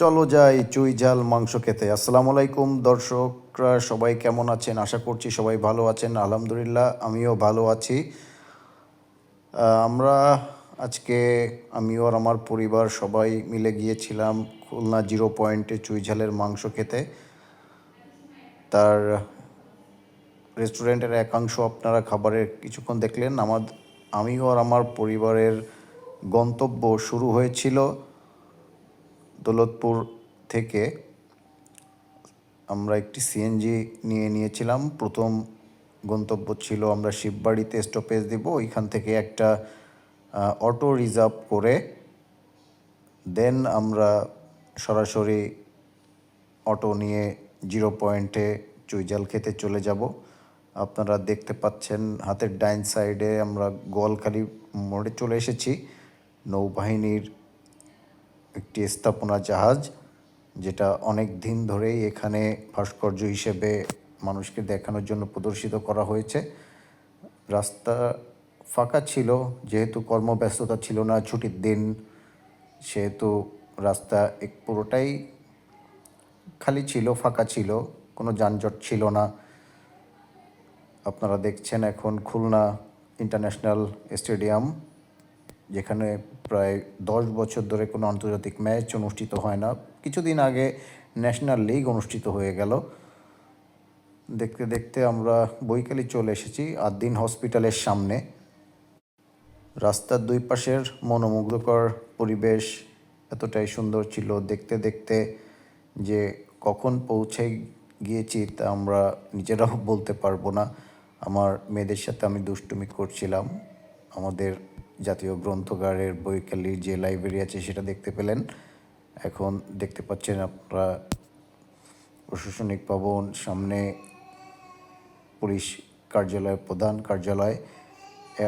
চলো যাই চুই ঝাল মাংস খেতে। আসসালামু আলাইকুম দর্শকরা, সবাই কেমন আছেন? আশা করছি সবাই ভালো আছেন। আলহামদুলিল্লাহ আমিও ভালো আছি। আমরা আজকে আমিও আর আমার পরিবার সবাই মিলে গিয়েছিলাম খুলনা জিরো পয়েন্টে চুই ঝালের মাংস খেতে। তার রেস্টুরেন্টের একাংশ আপনারা খাবারের কিছুক্ষণ দেখলেন। আমিও আর আমার পরিবারের গন্তব্য শুরু হয়েছিল দৌলতপুর থেকে। আমরা একটি সিএনজি নিয়েছিলাম। প্রথম গন্তব্য ছিল আমরা শিববাড়িতে স্টপেজ দেব, ওইখান থেকে একটা অটো রিজার্ভ করে দেন আমরা সরাসরি অটো নিয়ে জিরো পয়েন্টে চুইঝাল খেতে চলে যাব। আপনারা দেখতে পাচ্ছেন হাতের ডাইন সাইডে আমরা গোয়ালখালী মোড়ে চলে এসেছি। নৌবাহিনীর একটি স্থাপনা জাহাজ, যেটা অনেক দিন ধরেই এখানে ভাস্কর্য হিসেবে মানুষকে দেখানোর জন্য প্রদর্শিত করা হয়েছে। রাস্তা ফাঁকা ছিল, যেহেতু কর্মব্যস্ততা ছিল না, ছুটির দিন, সেহেতু রাস্তা পুরোটাই খালি ছিল, ফাঁকা ছিল, কোনো যানজট ছিল না। আপনারা দেখছেন এখন খুলনা ইন্টারন্যাশনাল স্টেডিয়াম, যেখানে প্রায় 10 বছর ধরে কোনো আন্তর্জাতিক ম্যাচ অনুষ্ঠিত হয় না। কিছুদিন আগে ন্যাশনাল লিগ অনুষ্ঠিত হয়ে গেল। দেখতে দেখতে আমরা বৈকালী চলে এসেছি আদ্দিন হসপিটালের সামনে। রাস্তার দুই পাশের মনোমুগ্ধকর পরিবেশ এতটাই সুন্দর ছিল, দেখতে দেখতে যে কখন পৌঁছে গিয়েছি তা আমরা নিজেরাও বলতে পারবো না। আমার মেয়েদের সাথে আমি দুষ্টুমি করছিলাম। আমাদের জাতীয় গ্রন্থাগারের বৈকালীর যে লাইব্রেরি আছে সেটা দেখতে পেলেন। এখন দেখতে পাচ্ছেন আপনারা প্রশাসনিক ভবন, সামনে পুলিশ কার্যালয়, প্রধান কার্যালয়,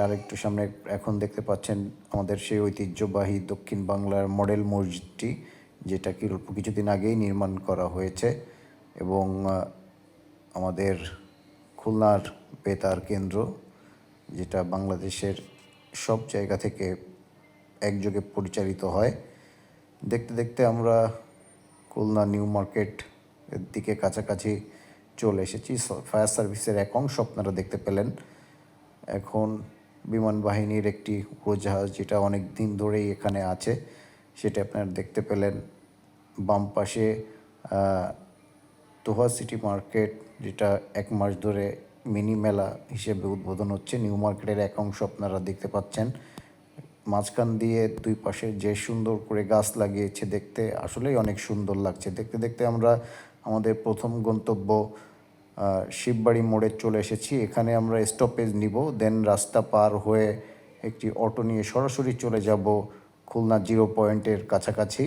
আর একটু সামনে এখন দেখতে পাচ্ছেন আমাদের সেই ঐতিহ্যবাহী দক্ষিণ বাংলার মডেল মসজিদটি, যেটা কিছুদিন আগেই নির্মাণ করা হয়েছে এবং আমাদের খুলনার বেতার কেন্দ্র, যেটা বাংলাদেশের সব জায়গা থেকে একযোগে পরিচালিত হয়। দেখতে দেখতে আমরা খুলনা নিউ মার্কেট এর দিকে কাছাকাছি চলে এসেছি। ফায়ার সার্ভিসের এক অংশ আপনারা দেখতে পেলেন। এখন বিমান বাহিনীর একটি উড়োজাহাজ, যেটা অনেক দিন ধরেই এখানে আছে, সেটা আপনারা দেখতে পেলেন। বাম পাশে তোহা সিটি মার্কেট, যেটা 1 মাস ধরে মিনি মেলা হিসেবে উদ্বোধন হচ্ছে, নিউ মার্কেটের এক অংশ আপনারা দেখতে পাচ্ছেন। মাঝখান দিয়ে দুই পাশে যে সুন্দর করে গাছ লাগিয়েছে, দেখতে আসলেই অনেক সুন্দর লাগছে। দেখতে দেখতে আমরা আমাদের প্রথম গন্তব্য শিববাড়ি মোড়ে চলে এসেছি। এখানে আমরা স্টপেজ নিব, দেন রাস্তা পার হয়ে একটি অটো নিয়ে সরাসরি চলে যাব খুলনা জিরো পয়েন্টের কাছাকাছি।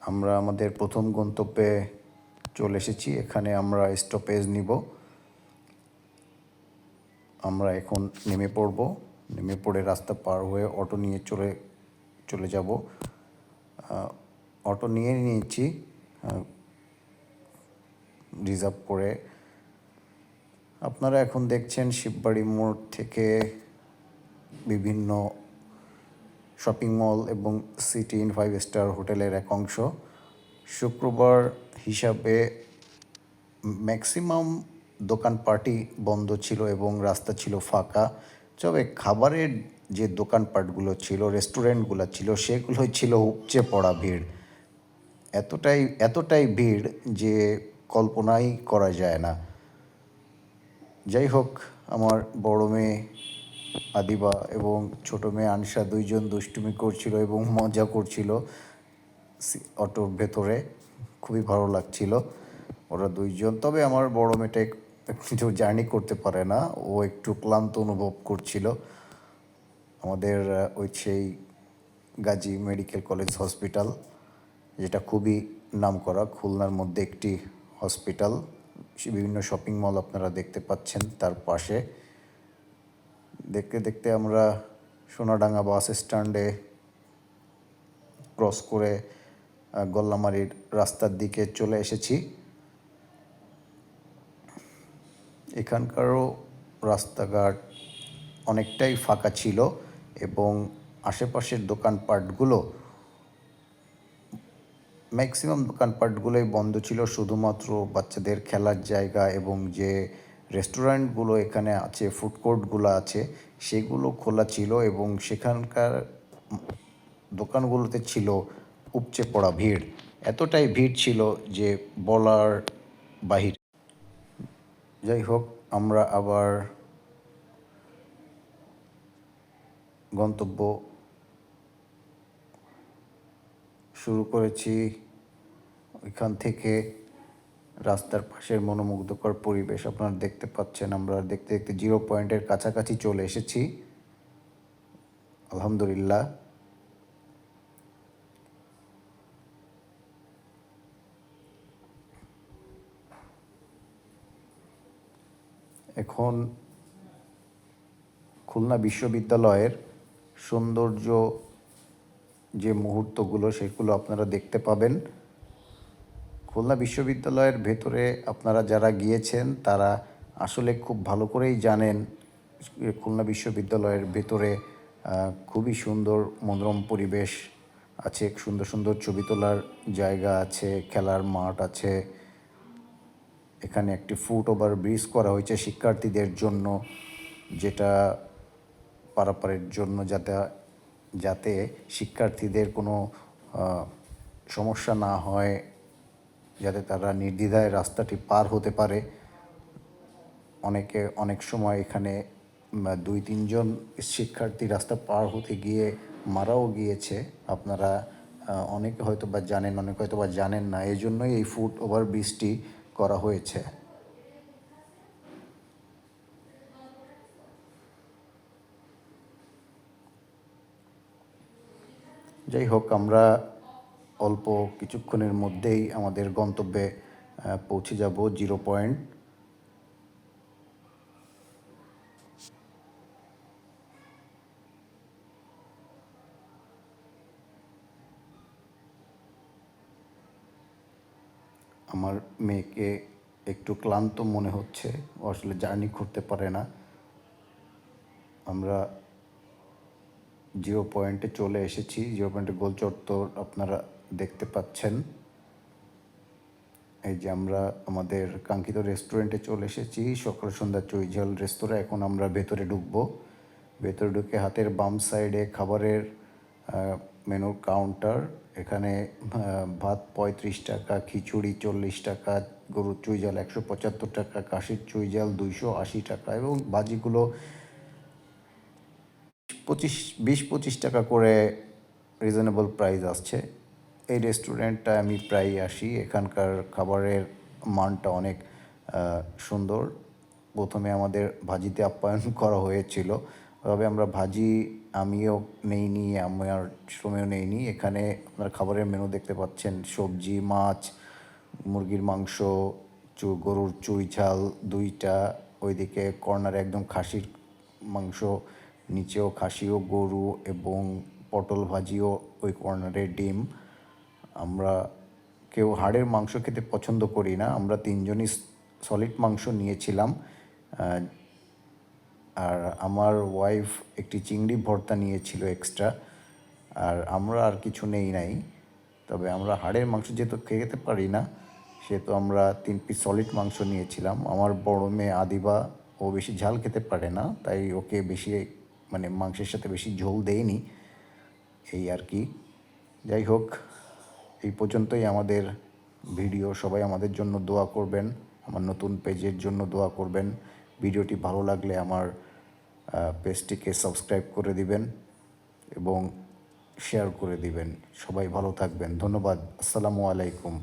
আমরা আমাদের প্রথম গন্তব্যে চলে এসেছি, এখানে আমরা স্টপেজ নিব। আমরা এখন নেমে পড়ব, নেমে পড়ে রাস্তা পার হয়ে অটো নিয়ে চলে যাব। অটো নিয়ে নিয়েছি রিজার্ভ করে। আপনারা এখন দেখছেন শিববাড়ি মোড় থেকে বিভিন্ন শপিং মল এবং সিটি ইন 5 স্টার হোটেলের এক অংশ। শুক্রবার হিসাবে ম্যাক্সিমাম দোকানপাটই বন্ধ ছিল এবং রাস্তা ছিল ফাঁকা। তবে খাবারের যে দোকানপাটগুলো ছিল, রেস্টুরেন্টগুলো ছিল, সেগুলোই ছিল উপচে পড়া ভিড়। এতটাই ভিড় যে কল্পনাই করা যায় না। যাই হোক, আমার বড় মেয়ে আদিবা এবং ছোটো মেয়ে আনসা দুইজন দুষ্টুমি করছিল এবং মজা করছিল অটোর ভেতরে। খুবই ভালো লাগছিল ওরা দুইজন। তবে আমার বড় মেয়েটা একটু জার্নি করতে পারে না, ও একটু ক্লান্ত অনুভব করছিল। আমাদের সেই গাজী মেডিকেল কলেজ হসপিটাল, যেটা খুবই নামকরা খুলনার মধ্যে একটি হসপিটাল, বিভিন্ন শপিং মল আপনারা দেখতে পাচ্ছেন তার পাশে। দেখতে দেখতে আমরা সোনাডাঙ্গা বাস স্ট্যান্ডে ক্রস করে গল্লামারির রাস্তার দিকে চলে এসেছি। এখানকারও রাস্তাঘাট অনেকটাই ফাঁকা ছিল এবং আশেপাশের দোকানপাটগুলো ম্যাক্সিমাম দোকানপাটগুলোই বন্ধ ছিল, শুধুমাত্র বাচ্চাদের খেলার জায়গা এবং যে রেস্টুরেন্টগুলো এখানে আছে, ফুড কোর্টগুলো আছে, সেগুলো খোলা ছিল এবং সেখানকার দোকানগুলোতে ছিল উপচে পড়া ভিড়। এতটাই ভিড় ছিল যে বলার বাহির। যাই হোক, আমরা আবার গন্তব্য শুরু করেছি। ওইখান থেকে রাস্তার পাশের মনোমুগ্ধকর পরিবেশ আপনারা দেখতে পাচ্ছেন। আমরা দেখতে দেখতে 0 পয়েন্টের কাছাকাছি চলে এসেছি, আলহামদুলিল্লাহ। এখন খুলনা বিশ্ববিদ্যালয়ের সৌন্দর্য যে মুহূর্তগুলো, সেগুলো আপনারা দেখতে পাবেন। খুলনা বিশ্ববিদ্যালয়ের ভেতরে আপনারা যারা গিয়েছেন তারা আসলে খুব ভালো করেই জানেন খুলনা বিশ্ববিদ্যালয়ের ভেতরে খুবই সুন্দর মনোরম পরিবেশ আছে, সুন্দর সুন্দর ছবি তোলার জায়গা আছে, খেলার মাঠ আছে। এখানে একটি ফুট ওভার ব্রিজ করা হয়েছে শিক্ষার্থীদের জন্য, যেটা পারাপারের জন্য, যাতে শিক্ষার্থীদের কোনো সমস্যা না হয়, যাতে তারা নির্দ্বিধায় রাস্তাটি পার হতে পারে। অনেক সময় এখানে 2-3 জন শিক্ষার্থী রাস্তা পার হতে গিয়ে মারাও গিয়েছে। আপনারা অনেকে হয়তো বা জানেন, অনেকে হয়তো বা জানেন না। এই জন্যই এই ফুট ওভার ব্রিজটি করা হয়েছে। যাই হোক, আমরা অল্প কিছুক্ষণের মধ্যেই আমাদের গন্তব্যে পৌঁছে যাব, 0 পয়েন্ট। আমার মেয়েকে একটু ক্লান্ত মনে হচ্ছে, ও আসলে জার্নি করতে পারে না। আমরা 0 পয়েন্টে চলে এসেছি। 0 পয়েন্টে গোল চত্বর আপনারা দেখতে পাচ্ছেন। এই যে আমরা আমাদের কাঙ্ক্ষিত রেস্টুরেন্টে চলে এসেছি, সকাল সন্ধ্যা চৈঝাল রেস্তোরাঁ। এখন আমরা ভেতরে ঢুকবো। ভেতরে ঢুকে হাতের বাম সাইডে খাবারের মেনুর কাউন্টার। এখানে ভাত 35 টাকা, খিচুড়ি 40 টাকা, গরুর চুইঝাল 175 টাকা, কাশির চুইঝাল 280 টাকা এবং ভাজিগুলো 20-25 টাকা করে রিজনেবল প্রাইস আসছে। এই রেস্টুরেন্টটা আমি প্রায় আসি। এখানকার খাবারের মানটা অনেক সুন্দর। প্রথমে আমাদের ভাজিতে আপ্যায়ন করা হয়েছিল, তবে আমরা ভাজি আমিও নেইনি, আমার সময়ও নেইনি। এখানে আপনার খাবারের মেনু দেখতে পাচ্ছেন, সবজি, মাছ, মুরগির মাংস, গরুর চুই ঝাল 2টা, ওইদিকে কর্নারে একদম খাসির মাংস, নিচেও খাসি ও গরু এবং পটল ভাজিও ওই কর্নারে, ডিম। আমরা কেউ হাড়ের মাংস খেতে পছন্দ করি না, আমরা 3 জনই সলিড মাংস নিয়েছিলাম। আর আমার ওয়াইফ একটি চিংড়ি ভর্তা নিয়েছিল এক্সট্রা, আর আমরা আর কিছু নেই নাই। তবে আমরা হাড়ের মাংস যেহেতু খেতে পারি না, সেহেতু আমরা 3 পিস সলিড মাংস নিয়েছিলাম। আমার বড় মেয়ে আদিবা, ও বেশি ঝাল খেতে পারে না, তাই ওকে বেশি মাংসের সাথে বেশি ঝোল দেয়নি, এই আর কি। যাই হোক, এই পর্যন্তই আমাদের ভিডিও। সবাই আমাদের জন্য দোয়া করবেন, আমার নতুন পেজের জন্য দোয়া করবেন। ভিডিওটি ভালো লাগলে আমার পেজটিকে সাবস্ক্রাইব করে দিবেন এবং শেয়ার করে দিবেন। সবাই ভালো থাকবেন, ধন্যবাদ। আসসালামু আলাইকুম।